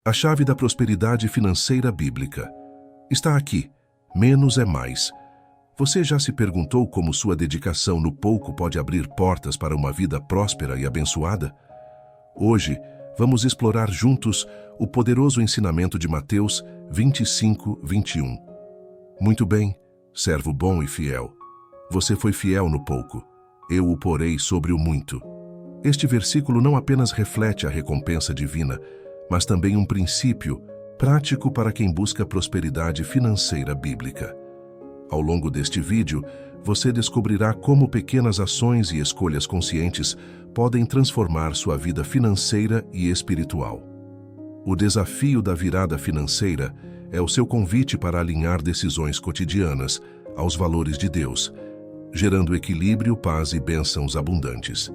A chave da prosperidade financeira bíblica está aqui. Menos é mais. Você já se perguntou como sua dedicação no pouco pode abrir portas para uma vida próspera e abençoada? Hoje, vamos explorar juntos o poderoso ensinamento de Mateus 25:21. Muito bem, servo bom e fiel. Você foi fiel no pouco. Eu o porei sobre o muito. Este versículo não apenas reflete a recompensa divina, mas também um princípio prático para quem busca prosperidade financeira bíblica. Ao longo deste vídeo, você descobrirá como pequenas ações e escolhas conscientes podem transformar sua vida financeira e espiritual. O desafio da virada financeira é o seu convite para alinhar decisões cotidianas aos valores de Deus, gerando equilíbrio, paz e bênçãos abundantes.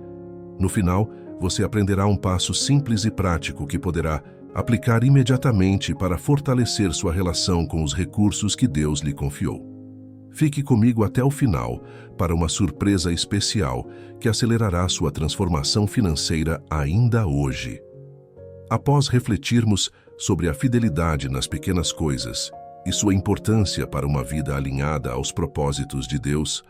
No final, você aprenderá um passo simples e prático que poderá aplicar imediatamente para fortalecer sua relação com os recursos que Deus lhe confiou. Fique comigo até o final para uma surpresa especial que acelerará sua transformação financeira ainda hoje. Após refletirmos sobre a fidelidade nas pequenas coisas e sua importância para uma vida alinhada aos propósitos de Deus,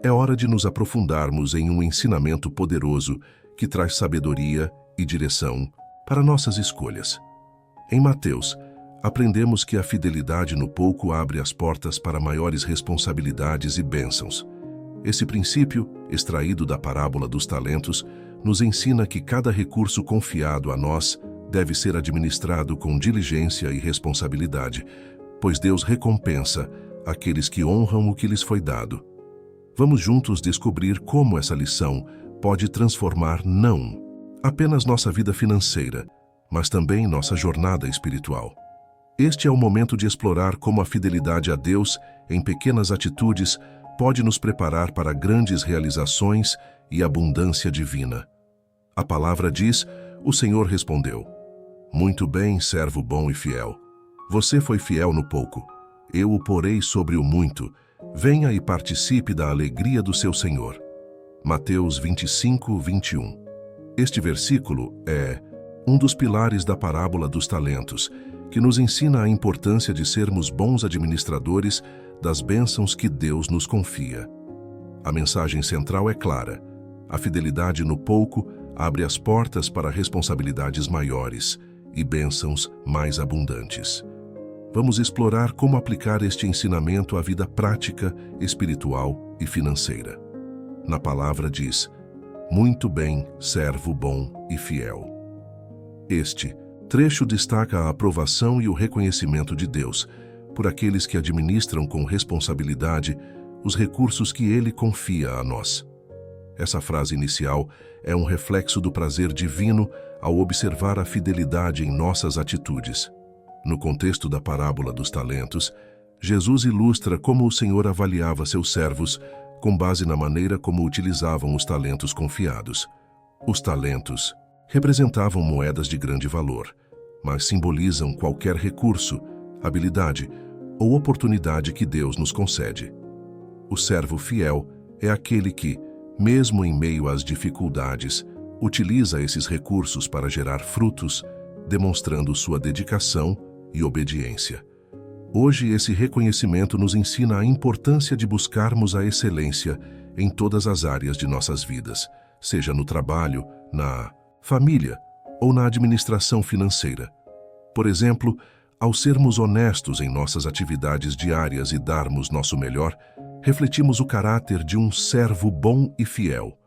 é hora de nos aprofundarmos em um ensinamento poderoso que traz sabedoria e direção para nossas escolhas. Em Mateus, aprendemos que a fidelidade no pouco abre as portas para maiores responsabilidades e bênçãos. Esse princípio, extraído da parábola dos talentos, nos ensina que cada recurso confiado a nós deve ser administrado com diligência e responsabilidade, pois Deus recompensa aqueles que honram o que lhes foi dado. Vamos juntos descobrir como essa lição pode transformar não apenas nossa vida financeira, mas também nossa jornada espiritual. Este é o momento de explorar como a fidelidade a Deus em pequenas atitudes pode nos preparar para grandes realizações e abundância divina. A palavra diz: o Senhor respondeu: Muito bem, servo bom e fiel. Você foi fiel no pouco. Eu o porei sobre o muito. Venha e participe da alegria do seu Senhor. Mateus 25:21. Este versículo é um dos pilares da parábola dos talentos, que nos ensina a importância de sermos bons administradores das bênçãos que Deus nos confia. A mensagem central é clara: a fidelidade no pouco abre as portas para responsabilidades maiores e bênçãos mais abundantes. Vamos explorar como aplicar este ensinamento à vida prática, espiritual e financeira. Na palavra diz: Muito bem, servo bom e fiel. Este trecho destaca a aprovação e o reconhecimento de Deus por aqueles que administram com responsabilidade os recursos que Ele confia a nós. Essa frase inicial é um reflexo do prazer divino ao observar a fidelidade em nossas atitudes. No contexto da parábola dos talentos, Jesus ilustra como o Senhor avaliava seus servos com base na maneira como utilizavam os talentos confiados. Os talentos representavam moedas de grande valor, mas simbolizam qualquer recurso, habilidade ou oportunidade que Deus nos concede. O servo fiel é aquele que, mesmo em meio às dificuldades, utiliza esses recursos para gerar frutos, demonstrando sua dedicação e obediência. Hoje, esse reconhecimento nos ensina a importância de buscarmos a excelência em todas as áreas de nossas vidas, seja no trabalho, na família ou na administração financeira. Por exemplo, ao sermos honestos em nossas atividades diárias e darmos nosso melhor, refletimos o caráter de um servo bom e fiel.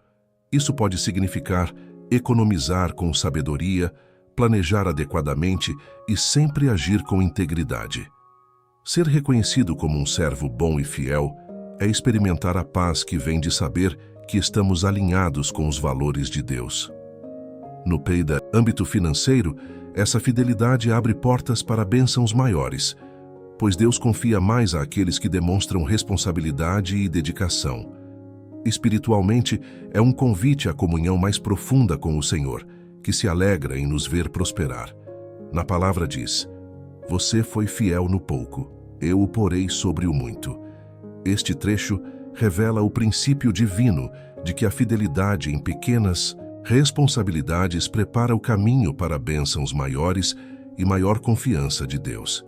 Isso pode significar economizar com sabedoria, planejar adequadamente e sempre agir com integridade. Ser reconhecido como um servo bom e fiel é experimentar a paz que vem de saber que estamos alinhados com os valores de Deus. No âmbito financeiro, essa fidelidade abre portas para bênçãos maiores, pois Deus confia mais àqueles que demonstram responsabilidade e dedicação. Espiritualmente, é um convite à comunhão mais profunda com o Senhor, que se alegra em nos ver prosperar. Na palavra diz: Você foi fiel no pouco, eu o porei sobre o muito. Este trecho revela o princípio divino de que a fidelidade em pequenas responsabilidades prepara o caminho para bênçãos maiores e maior confiança de Deus.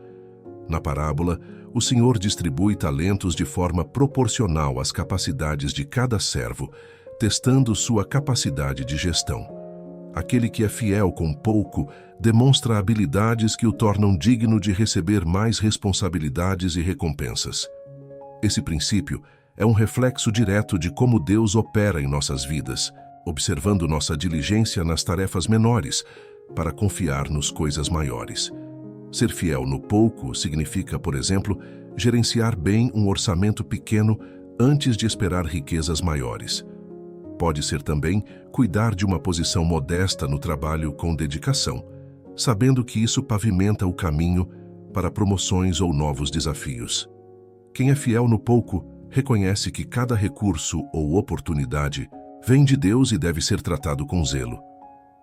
Na parábola, o Senhor distribui talentos de forma proporcional às capacidades de cada servo, testando sua capacidade de gestão. Aquele que é fiel com pouco demonstra habilidades que o tornam digno de receber mais responsabilidades e recompensas. Esse princípio é um reflexo direto de como Deus opera em nossas vidas, observando nossa diligência nas tarefas menores para confiar nos coisas maiores. Ser fiel no pouco significa, por exemplo, gerenciar bem um orçamento pequeno antes de esperar riquezas maiores. Pode ser também cuidar de uma posição modesta no trabalho com dedicação, sabendo que isso pavimenta o caminho para promoções ou novos desafios. Quem é fiel no pouco reconhece que cada recurso ou oportunidade vem de Deus e deve ser tratado com zelo.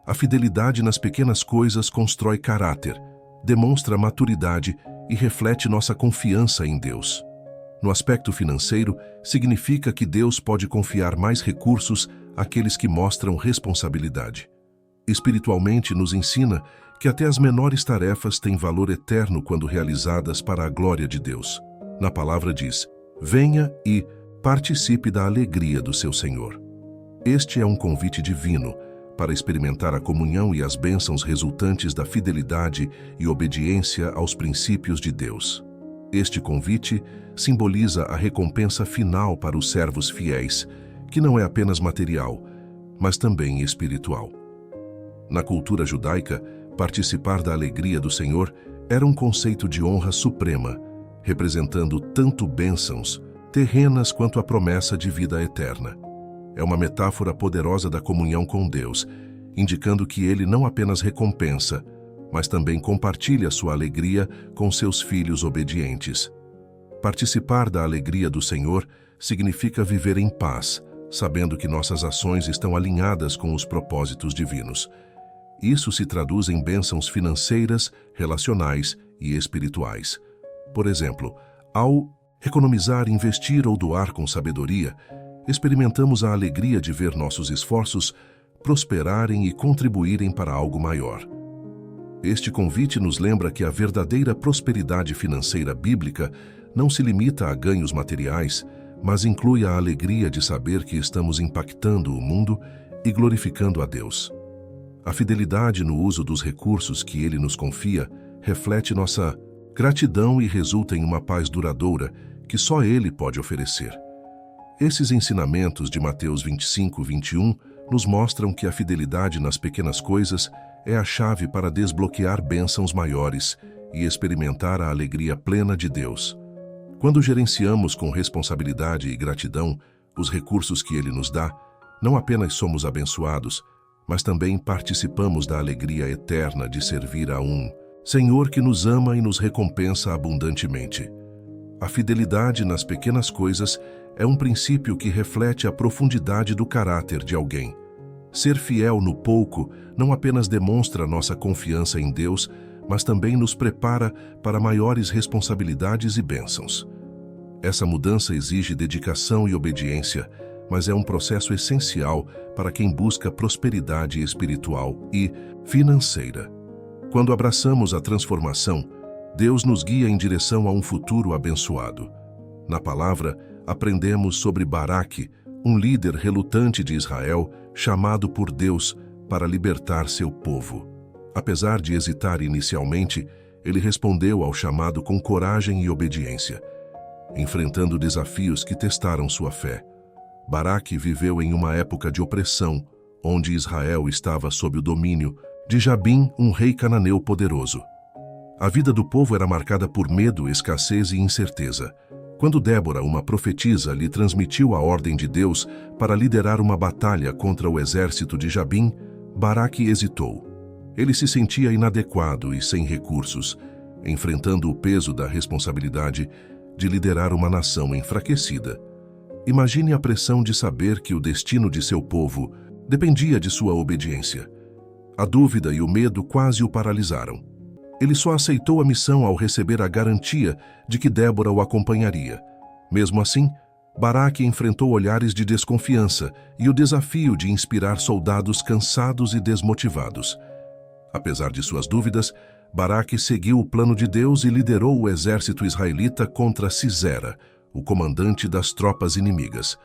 A fidelidade nas pequenas coisas constrói caráter, demonstra maturidade e reflete nossa confiança em Deus. No aspecto financeiro, significa que Deus pode confiar mais recursos àqueles que mostram responsabilidade. Espiritualmente, nos ensina que até as menores tarefas têm valor eterno quando realizadas para a glória de Deus. Na palavra diz: venha e participe da alegria do seu Senhor. Este é um convite divino para experimentar a comunhão e as bênçãos resultantes da fidelidade e obediência aos princípios de Deus. Este convite simboliza a recompensa final para os servos fiéis, que não é apenas material, mas também espiritual. Na cultura judaica, participar da alegria do Senhor era um conceito de honra suprema, representando tanto bênçãos terrenas quanto a promessa de vida eterna. É uma metáfora poderosa da comunhão com Deus, indicando que Ele não apenas recompensa, mas também compartilha sua alegria com seus filhos obedientes. Participar da alegria do Senhor significa viver em paz, sabendo que nossas ações estão alinhadas com os propósitos divinos. Isso se traduz em bênçãos financeiras, relacionais e espirituais. Por exemplo, ao economizar, investir ou doar com sabedoria, experimentamos a alegria de ver nossos esforços prosperarem e contribuírem para algo maior. Este convite nos lembra que a verdadeira prosperidade financeira bíblica não se limita a ganhos materiais, mas inclui a alegria de saber que estamos impactando o mundo e glorificando a Deus. A fidelidade no uso dos recursos que Ele nos confia reflete nossa gratidão e resulta em uma paz duradoura que só Ele pode oferecer. Esses ensinamentos de Mateus 25, 21 nos mostram que a fidelidade nas pequenas coisas é a chave para desbloquear bênçãos maiores e experimentar a alegria plena de Deus. Quando gerenciamos com responsabilidade e gratidão os recursos que Ele nos dá, não apenas somos abençoados, mas também participamos da alegria eterna de servir a um Senhor que nos ama e nos recompensa abundantemente. A fidelidade nas pequenas coisas é um princípio que reflete a profundidade do caráter de alguém. Ser fiel no pouco não apenas demonstra nossa confiança em Deus, mas também nos prepara para maiores responsabilidades e bênçãos. Essa mudança exige dedicação e obediência, mas é um processo essencial para quem busca prosperidade espiritual e financeira. Quando abraçamos a transformação, Deus nos guia em direção a um futuro abençoado. Na palavra, aprendemos sobre Baraque, um líder relutante de Israel, chamado por Deus para libertar seu povo. Apesar de hesitar inicialmente, ele respondeu ao chamado com coragem e obediência, enfrentando desafios que testaram sua fé. Baraque viveu em uma época de opressão, onde Israel estava sob o domínio de Jabim, um rei cananeu poderoso. A vida do povo era marcada por medo, escassez e incerteza. Quando Débora, uma profetisa, lhe transmitiu a ordem de Deus para liderar uma batalha contra o exército de Jabim, Baraque hesitou. Ele se sentia inadequado e sem recursos, enfrentando o peso da responsabilidade de liderar uma nação enfraquecida. Imagine a pressão de saber que o destino de seu povo dependia de sua obediência. A dúvida e o medo quase o paralisaram. Ele só aceitou a missão ao receber a garantia de que Débora o acompanharia. Mesmo assim, Baraque enfrentou olhares de desconfiança e o desafio de inspirar soldados cansados e desmotivados. Apesar de suas dúvidas, Baraque seguiu o plano de Deus e liderou o exército israelita contra Sisera, o comandante das tropas inimigas.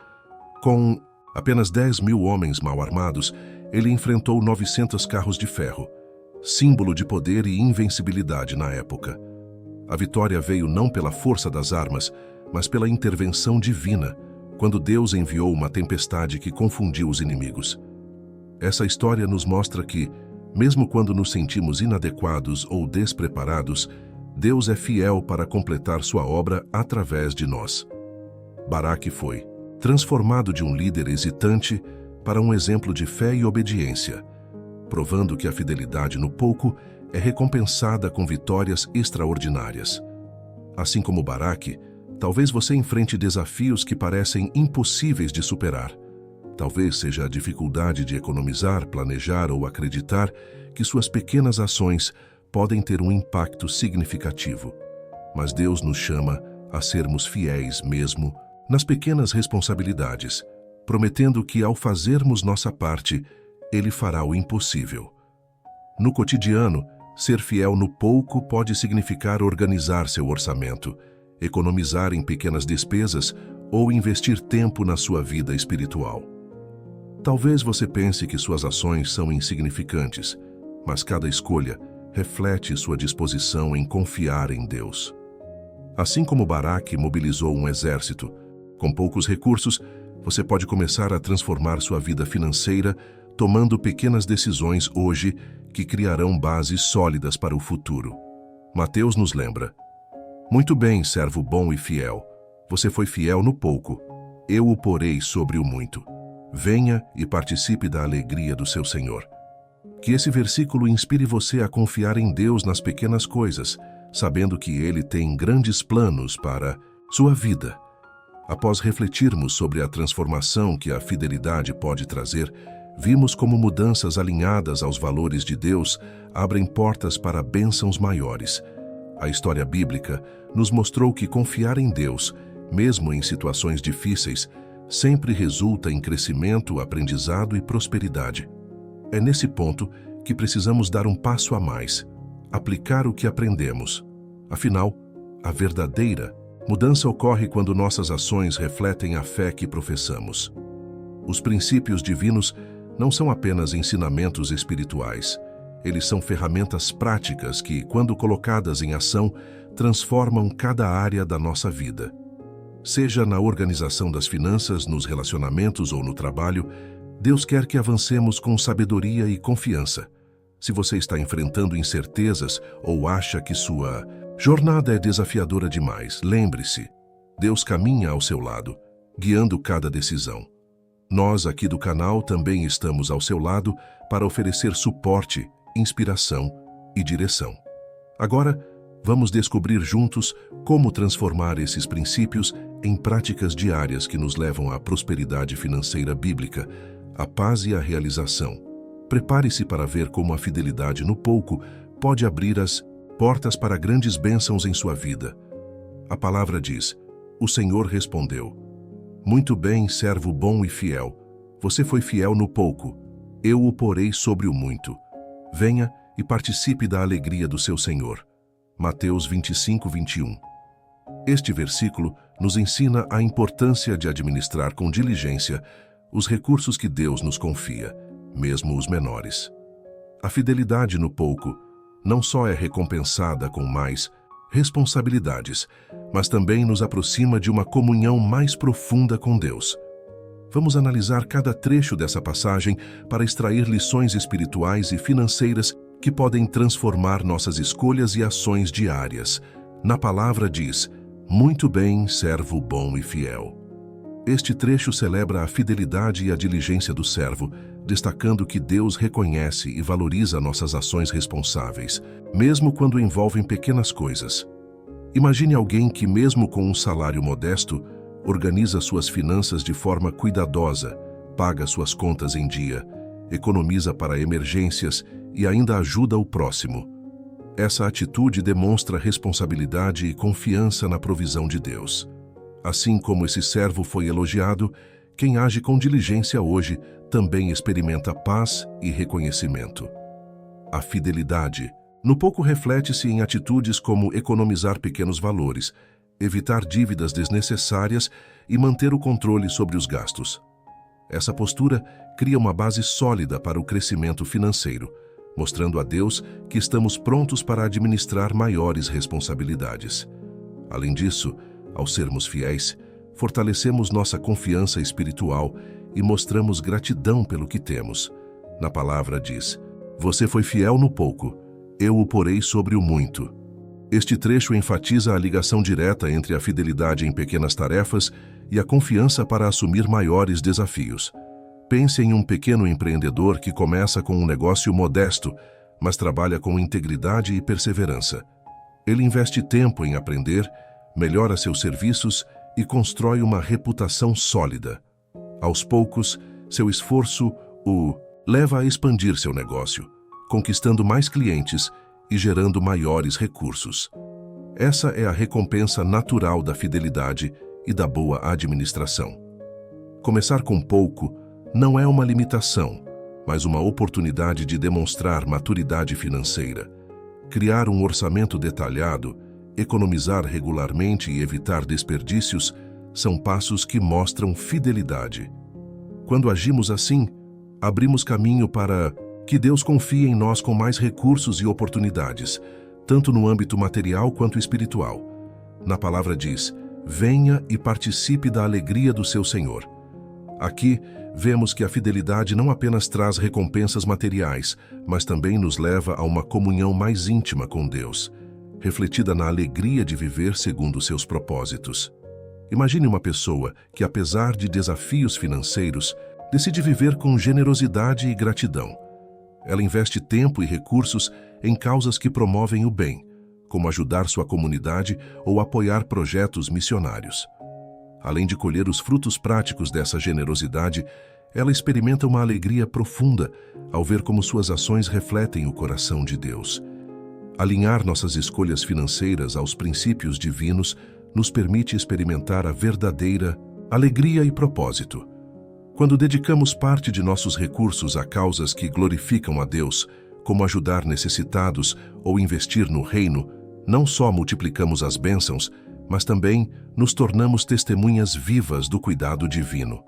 Com apenas 10.000 homens mal armados, ele enfrentou 900 carros de ferro, símbolo de poder e invencibilidade na época. A vitória veio não pela força das armas, mas pela intervenção divina, quando Deus enviou uma tempestade que confundiu os inimigos. Essa história nos mostra que, mesmo quando nos sentimos inadequados ou despreparados, Deus é fiel para completar sua obra através de nós. Baraque foi transformado de um líder hesitante para um exemplo de fé e obediência, provando que a fidelidade no pouco é recompensada com vitórias extraordinárias. Assim como Baraque, talvez você enfrente desafios que parecem impossíveis de superar. Talvez seja a dificuldade de economizar, planejar ou acreditar que suas pequenas ações podem ter um impacto significativo. Mas Deus nos chama a sermos fiéis mesmo nas pequenas responsabilidades, prometendo que ao fazermos nossa parte, Ele fará o impossível. No cotidiano, ser fiel no pouco pode significar organizar seu orçamento, economizar em pequenas despesas ou investir tempo na sua vida espiritual. Talvez você pense que suas ações são insignificantes, mas cada escolha reflete sua disposição em confiar em Deus. Assim como Baraque mobilizou um exército, com poucos recursos, você pode começar a transformar sua vida financeira tomando pequenas decisões hoje que criarão bases sólidas para o futuro. Mateus nos lembra: muito bem, servo bom e fiel. Você foi fiel no pouco. Eu o porei sobre o muito. Venha e participe da alegria do seu Senhor. Que esse versículo inspire você a confiar em Deus nas pequenas coisas, sabendo que Ele tem grandes planos para sua vida. Após refletirmos sobre a transformação que a fidelidade pode trazer, vimos como mudanças alinhadas aos valores de Deus abrem portas para bênçãos maiores. A história bíblica nos mostrou que confiar em Deus, mesmo em situações difíceis, sempre resulta em crescimento, aprendizado e prosperidade. É nesse ponto que precisamos dar um passo a mais, aplicar o que aprendemos. Afinal, a verdadeira mudança ocorre quando nossas ações refletem a fé que professamos. Os princípios divinos não são apenas ensinamentos espirituais. Eles são ferramentas práticas que, quando colocadas em ação, transformam cada área da nossa vida. Seja na organização das finanças, nos relacionamentos ou no trabalho, Deus quer que avancemos com sabedoria e confiança. Se você está enfrentando incertezas ou acha que sua jornada é desafiadora demais, lembre-se, Deus caminha ao seu lado, guiando cada decisão. Nós, aqui do canal, também estamos ao seu lado para oferecer suporte, inspiração e direção. Agora, vamos descobrir juntos como transformar esses princípios em práticas diárias que nos levam à prosperidade financeira bíblica, à paz e à realização. Prepare-se para ver como a fidelidade no pouco pode abrir as portas para grandes bênçãos em sua vida. A palavra diz: o Senhor respondeu: muito bem, servo bom e fiel. Você foi fiel no pouco. Eu o porei sobre o muito. Venha e participe da alegria do seu Senhor. Mateus 25, 21. Este versículo nos ensina a importância de administrar com diligência os recursos que Deus nos confia, mesmo os menores. A fidelidade no pouco não só é recompensada com mais responsabilidades, mas também nos aproxima de uma comunhão mais profunda com Deus. Vamos analisar cada trecho dessa passagem para extrair lições espirituais e financeiras que podem transformar nossas escolhas e ações diárias. Na palavra diz: muito bem, servo bom e fiel. Este trecho celebra a fidelidade e a diligência do servo, destacando que Deus reconhece e valoriza nossas ações responsáveis, mesmo quando envolvem pequenas coisas. Imagine alguém que, mesmo com um salário modesto, organiza suas finanças de forma cuidadosa, paga suas contas em dia, economiza para emergências e ainda ajuda o próximo. Essa atitude demonstra responsabilidade e confiança na provisão de Deus. Assim como esse servo foi elogiado, quem age com diligência hoje também experimenta paz e reconhecimento. A fidelidade No pouco reflete-se em atitudes como economizar pequenos valores, evitar dívidas desnecessárias e manter o controle sobre os gastos. Essa postura cria uma base sólida para o crescimento financeiro, mostrando a Deus que estamos prontos para administrar maiores responsabilidades. Além disso, ao sermos fiéis, fortalecemos nossa confiança espiritual e mostramos gratidão pelo que temos. Na palavra diz: "Você foi fiel no pouco, eu o porei sobre o muito." Este trecho enfatiza a ligação direta entre a fidelidade em pequenas tarefas e a confiança para assumir maiores desafios. Pense em um pequeno empreendedor que começa com um negócio modesto, mas trabalha com integridade e perseverança. Ele investe tempo em aprender, melhora seus serviços e constrói uma reputação sólida. Aos poucos, seu esforço o leva a expandir seu negócio, conquistando mais clientes e gerando maiores recursos. Essa é a recompensa natural da fidelidade e da boa administração. Começar com pouco não é uma limitação, mas uma oportunidade de demonstrar maturidade financeira. Criar um orçamento detalhado, economizar regularmente e evitar desperdícios são passos que mostram fidelidade. Quando agimos assim, abrimos caminho para que Deus confie em nós com mais recursos e oportunidades, tanto no âmbito material quanto espiritual. Na palavra diz: "Venha e participe da alegria do seu Senhor." Aqui, vemos que a fidelidade não apenas traz recompensas materiais, mas também nos leva a uma comunhão mais íntima com Deus, refletida na alegria de viver segundo seus propósitos. Imagine uma pessoa que, apesar de desafios financeiros, decide viver com generosidade e gratidão. Ela investe tempo e recursos em causas que promovem o bem, como ajudar sua comunidade ou apoiar projetos missionários. Além de colher os frutos práticos dessa generosidade, ela experimenta uma alegria profunda ao ver como suas ações refletem o coração de Deus. Alinhar nossas escolhas financeiras aos princípios divinos nos permite experimentar a verdadeira alegria e propósito. Quando dedicamos parte de nossos recursos a causas que glorificam a Deus, como ajudar necessitados ou investir no reino, não só multiplicamos as bênçãos, mas também nos tornamos testemunhas vivas do cuidado divino.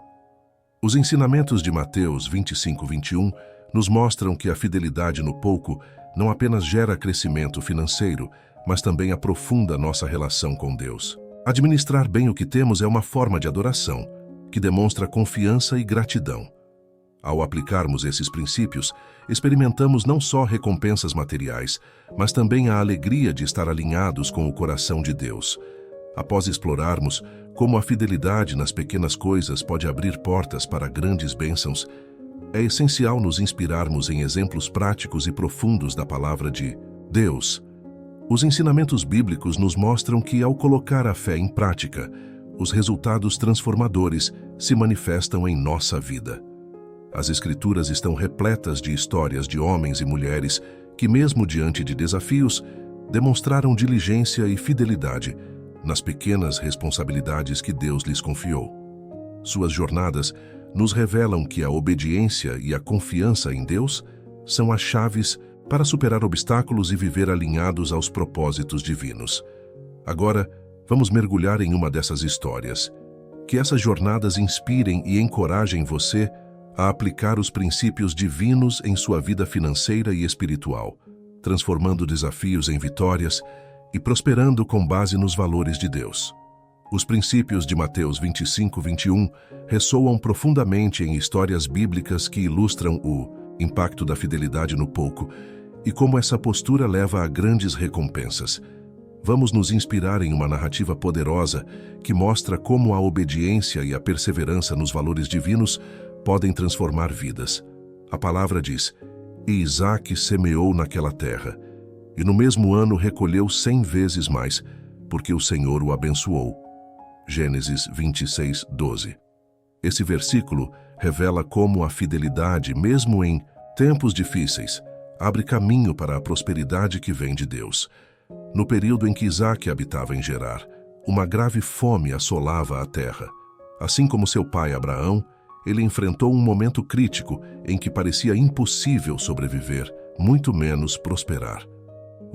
Os ensinamentos de Mateus 25:21 nos mostram que a fidelidade no pouco não apenas gera crescimento financeiro, mas também aprofunda nossa relação com Deus. Administrar bem o que temos é uma forma de adoração, que demonstra confiança e gratidão. Ao aplicarmos esses princípios, experimentamos não só recompensas materiais, mas também a alegria de estar alinhados com o coração de Deus. Após explorarmos como a fidelidade nas pequenas coisas pode abrir portas para grandes bênçãos, é essencial nos inspirarmos em exemplos práticos e profundos da palavra de Deus. Os ensinamentos bíblicos nos mostram que, ao colocar a fé em prática, os resultados transformadores se manifestam em nossa vida. As Escrituras estão repletas de histórias de homens e mulheres que, mesmo diante de desafios, demonstraram diligência e fidelidade nas pequenas responsabilidades que Deus lhes confiou. Suas jornadas nos revelam que a obediência e a confiança em Deus são as chaves para superar obstáculos e viver alinhados aos propósitos divinos. Agora, vamos mergulhar em uma dessas histórias. Que essas jornadas inspirem e encorajem você a aplicar os princípios divinos em sua vida financeira e espiritual, transformando desafios em vitórias e prosperando com base nos valores de Deus. Os princípios de Mateus 25:21 ressoam profundamente em histórias bíblicas que ilustram o impacto da fidelidade no pouco e como essa postura leva a grandes recompensas. Vamos nos inspirar em uma narrativa poderosa que mostra como a obediência e a perseverança nos valores divinos podem transformar vidas. A palavra diz: "E Isaque semeou naquela terra, e no mesmo ano recolheu 100 vezes mais, porque o Senhor o abençoou." Gênesis 26:12. Esse versículo revela como a fidelidade, mesmo em tempos difíceis, abre caminho para a prosperidade que vem de Deus. No período em que Isaque habitava em Gerar, uma grave fome assolava a terra. Assim como seu pai Abraão, ele enfrentou um momento crítico em que parecia impossível sobreviver, muito menos prosperar.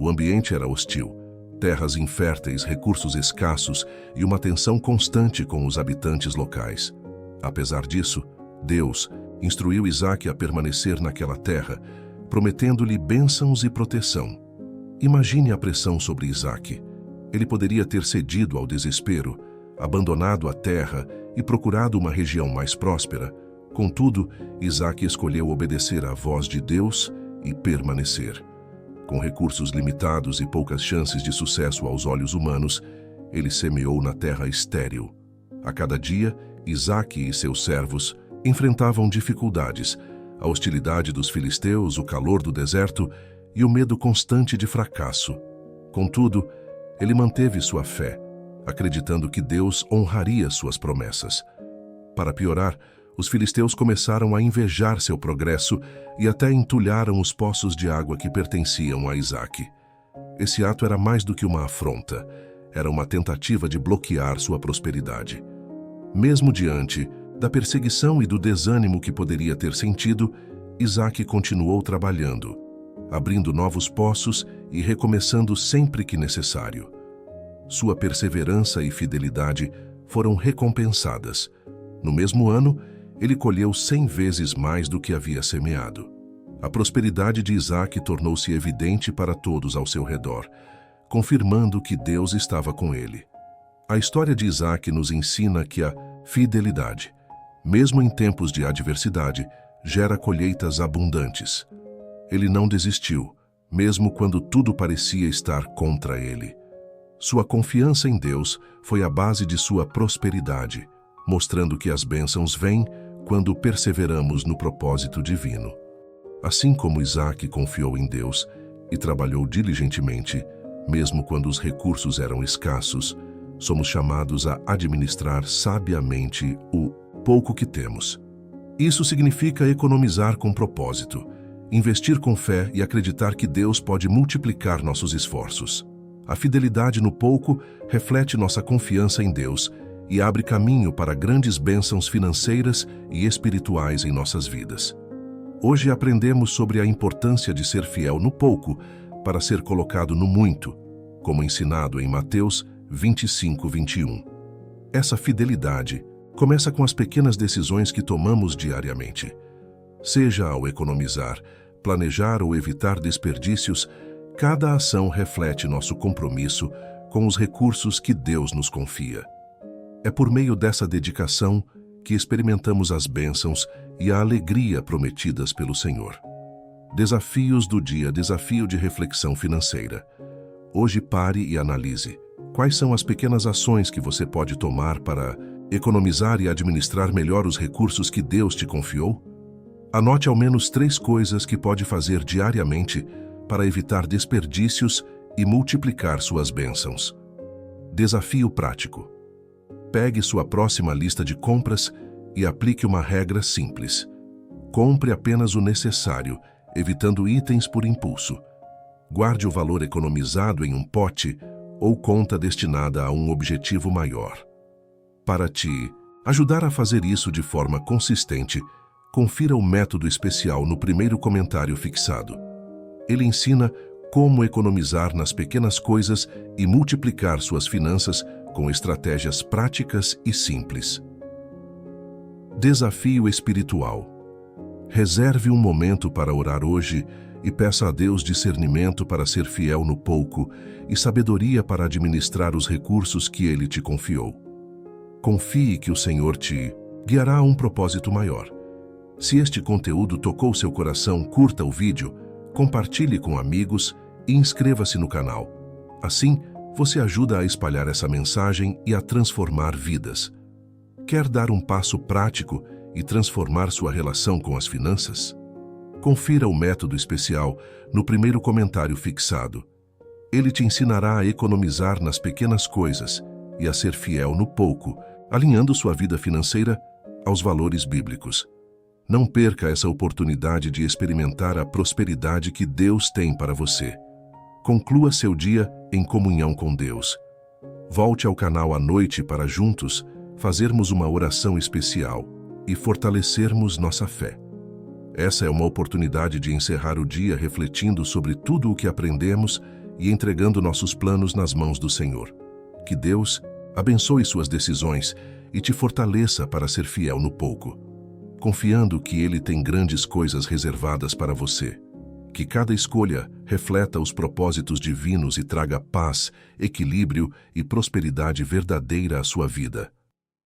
O ambiente era hostil. Terras inférteis, recursos escassos e uma tensão constante com os habitantes locais. Apesar disso, Deus instruiu Isaque a permanecer naquela terra, prometendo-lhe bênçãos e proteção. Imagine a pressão sobre Isaque. Ele poderia ter cedido ao desespero, abandonado a terra e procurado uma região mais próspera. Contudo, Isaque escolheu obedecer à voz de Deus e permanecer. Com recursos limitados e poucas chances de sucesso aos olhos humanos, ele semeou na terra estéril. A cada dia, Isaque e seus servos enfrentavam dificuldades, a hostilidade dos filisteus, o calor do deserto e o medo constante de fracasso. Contudo, ele manteve sua fé, acreditando que Deus honraria suas promessas. Para piorar, os filisteus começaram a invejar seu progresso e até entulharam os poços de água que pertenciam a Isaque. Esse ato era mais do que uma afronta, era uma tentativa de bloquear sua prosperidade. Mesmo diante da perseguição e do desânimo que poderia ter sentido, Isaque continuou trabalhando, abrindo novos poços e recomeçando sempre que necessário. Sua perseverança e fidelidade foram recompensadas. No mesmo ano, ele colheu 100 vezes mais do que havia semeado. A prosperidade de Isaque tornou-se evidente para todos ao seu redor, confirmando que Deus estava com ele. A história de Isaque nos ensina que a fidelidade, mesmo em tempos de adversidade, gera colheitas abundantes. Ele não desistiu, mesmo quando tudo parecia estar contra ele. Sua confiança em Deus foi a base de sua prosperidade, mostrando que as bênçãos vêm quando perseveramos no propósito divino. Assim como Isaque confiou em Deus e trabalhou diligentemente, mesmo quando os recursos eram escassos, somos chamados a administrar sabiamente o pouco que temos. Isso significa economizar com propósito, investir com fé e acreditar que Deus pode multiplicar nossos esforços. A fidelidade no pouco reflete nossa confiança em Deus e abre caminho para grandes bênçãos financeiras e espirituais em nossas vidas. Hoje aprendemos sobre a importância de ser fiel no pouco para ser colocado no muito, como ensinado em Mateus 25:21. Essa fidelidade começa com as pequenas decisões que tomamos diariamente. Seja ao economizar, planejar ou evitar desperdícios, cada ação reflete nosso compromisso com os recursos que Deus nos confia. É por meio dessa dedicação que experimentamos as bênçãos e a alegria prometidas pelo Senhor. Desafios do dia, desafio de reflexão financeira. Hoje pare e analise. Quais são as pequenas ações que você pode tomar para economizar e administrar melhor os recursos que Deus te confiou? Anote ao menos 3 coisas que pode fazer diariamente para evitar desperdícios e multiplicar suas bênçãos. Desafio prático. Pegue sua próxima lista de compras e aplique uma regra simples. Compre apenas o necessário, evitando itens por impulso. Guarde o valor economizado em um pote ou conta destinada a um objetivo maior. Para te ajudar a fazer isso de forma consistente, confira o método especial no primeiro comentário fixado. Ele ensina como economizar nas pequenas coisas e multiplicar suas finanças com estratégias práticas e simples. Desafio espiritual. Reserve um momento para orar hoje e peça a Deus discernimento para ser fiel no pouco e sabedoria para administrar os recursos que Ele te confiou. Confie que o Senhor te guiará a um propósito maior. Se este conteúdo tocou seu coração, curta o vídeo, compartilhe com amigos e inscreva-se no canal. Assim, você ajuda a espalhar essa mensagem e a transformar vidas. Quer dar um passo prático e transformar sua relação com as finanças? Confira o método especial no primeiro comentário fixado. Ele te ensinará a economizar nas pequenas coisas e a ser fiel no pouco, alinhando sua vida financeira aos valores bíblicos. Não perca essa oportunidade de experimentar a prosperidade que Deus tem para você. Conclua seu dia em comunhão com Deus. Volte ao canal à noite para juntos fazermos uma oração especial e fortalecermos nossa fé. Essa é uma oportunidade de encerrar o dia refletindo sobre tudo o que aprendemos e entregando nossos planos nas mãos do Senhor. Que Deus abençoe suas decisões e te fortaleça para ser fiel no pouco, confiando que Ele tem grandes coisas reservadas para você. Que cada escolha refleta os propósitos divinos e traga paz, equilíbrio e prosperidade verdadeira à sua vida.